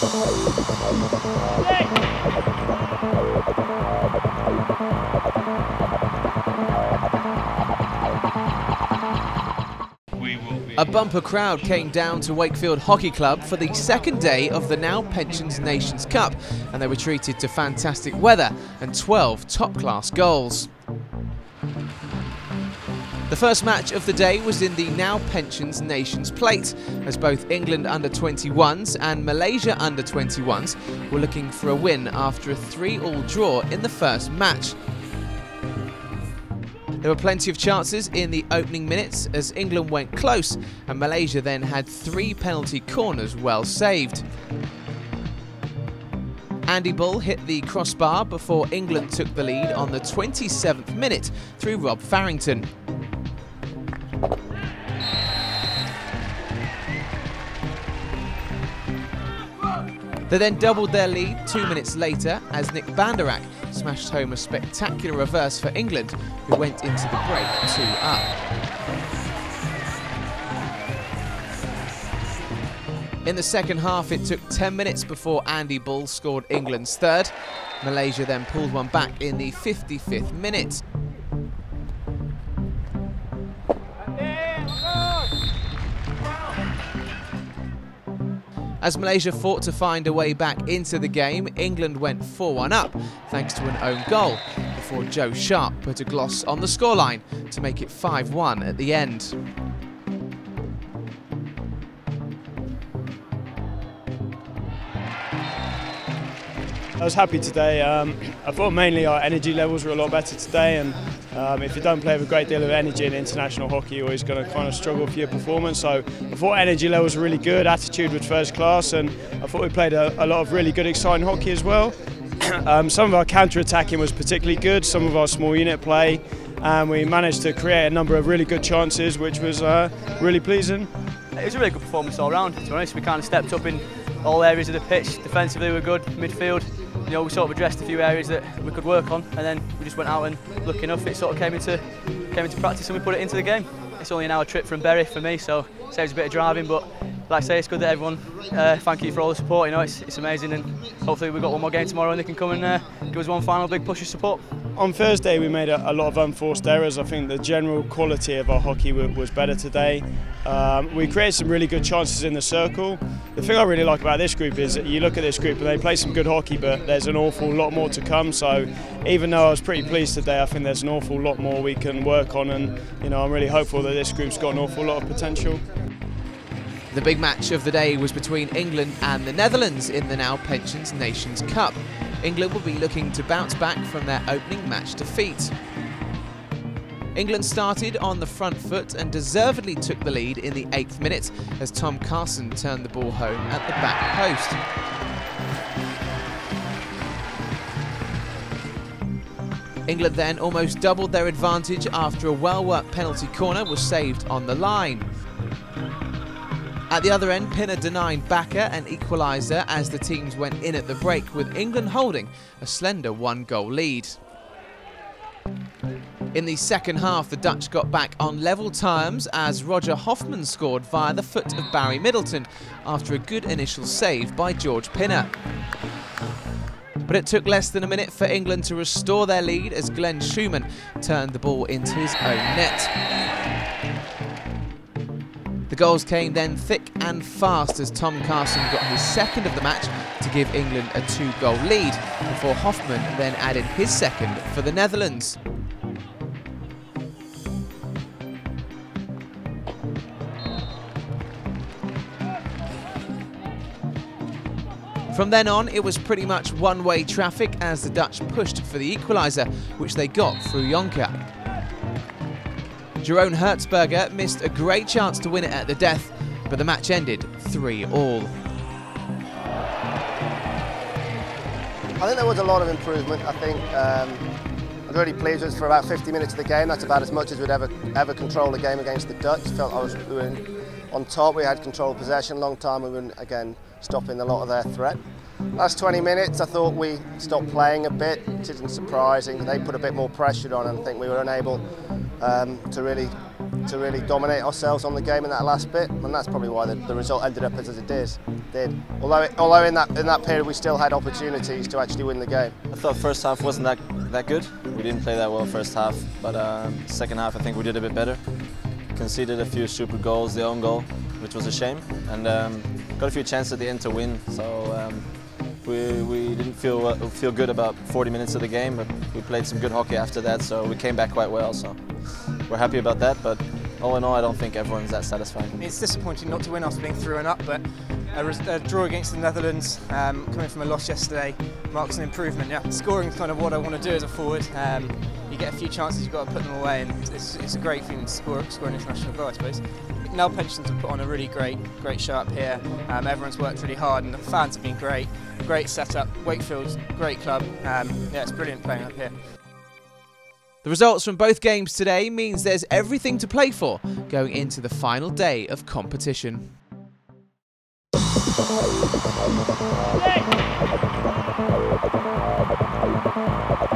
A bumper crowd came down to Wakefield Hockey Club for the second day of the Now Pensions Nations Cup, and they were treated to fantastic weather and 12 top-class goals. The first match of the day was in the Now Pensions Nations Plate, as both England under-21s and Malaysia under-21s were looking for a win after a 3-all draw in the first match. There were plenty of chances in the opening minutes as England went close, and Malaysia then had 3 penalty corners well saved. Andy Bull hit the crossbar before England took the lead on the 27th minute through Rob Farrington. They then doubled their lead 2 minutes later as Nick Banderak smashed home a spectacular reverse for England, who went into the break 2-up. In the second half, it took 10 minutes before Andy Bull scored England's third. Malaysia then pulled one back in the 55th minute. As Malaysia fought to find a way back into the game, England went 4-1 up thanks to an own goal before Joe Sharp put a gloss on the scoreline to make it 5-1 at the end. I was happy today. I thought mainly our energy levels were a lot better today, and if you don't play with a great deal of energy in international hockey, you're always going to kind of struggle for your performance. So I thought energy levels were really good, attitude was first class, and I thought we played a lot of really good, exciting hockey as well. Some of our counter-attacking was particularly good, some of our small unit play, and we managed to create a number of really good chances, which was really pleasing. It was a really good performance all round, to be honest. We kind of stepped up in all areas of the pitch. Defensively we were good, midfield, you know, we sort of addressed a few areas that we could work on, and then we just went out and, lucky enough, it sort of came into practice and we put it into the game. It's only an hour trip from Bury for me, so it saves a bit of driving, but like I say, it's good that everyone, thank you for all the support, you know, it's amazing, and hopefully we've got one more game tomorrow and they can come and give us one final big push of support. On Thursday we made a lot of unforced errors. I think the general quality of our hockey was better today. We created some really good chances in the circle. The thing I really like about this group is that you look at this group and they play some good hockey, but there's an awful lot more to come. So even though I was pretty pleased today, I think there's an awful lot more we can work on, and you know, I'm really hopeful that this group's got an awful lot of potential. The big match of the day was between England and the Netherlands in the Now Pensions Nations Cup. England will be looking to bounce back from their opening match defeat. England started on the front foot and deservedly took the lead in the 8th minute as Tom Carson turned the ball home at the back post. England then almost doubled their advantage after a well-worked penalty corner was saved on the line. At the other end, Pinner denied Backer an equaliser as the teams went in at the break, with England holding a slender 1-goal lead. In the second half, the Dutch got back on level terms as Roger Hoffman scored via the foot of Barry Middleton after a good initial save by George Pinner. But it took less than a minute for England to restore their lead as Glenn Schumann turned the ball into his own net. The goals came then thick and fast as Tom Carson got his second of the match to give England a 2-goal lead, before Hoffman then added his second for the Netherlands. From then on, it was pretty much one-way traffic as the Dutch pushed for the equaliser, which they got through Jonker. Jeroen Hertzberger missed a great chance to win it at the death, but the match ended 3-all. I think there was a lot of improvement. I think I'm really pleased with us for about 50 minutes of the game. That's about as much as we'd ever control a game against the Dutch. Felt we were on top, we had control of possession, long time we were again stopping a lot of their threat. Last 20 minutes I thought we stopped playing a bit, which isn't surprising. They put a bit more pressure on and I think we were unable to really to really dominate ourselves on the game in that last bit, and that's probably why the result ended up as it did. Although in that period we still had opportunities to actually win the game. I thought first half wasn't that good. We didn't play that well first half, but second half I think we did a bit better. Conceded a few stupid goals, the own goal, which was a shame, and got a few chances at the end to win. So we didn't feel good about 40 minutes of the game, but we played some good hockey after that, so we came back quite well. So we're happy about that, but all in all, I don't think everyone's that satisfied. It's disappointing not to win after being through and up, but a draw against the Netherlands, coming from a loss yesterday, marks an improvement. Yeah, scoring is kind of what I want to do as a forward. You get a few chances, you've got to put them away, and it's a great thing to score an international goal, I suppose. Now Pensions have put on a really great show up here. Everyone's worked really hard, and the fans have been great. Great setup. Wakefield's great club. Yeah, it's brilliant playing up here. The results from both games today means there's everything to play for going into the final day of competition. Yay!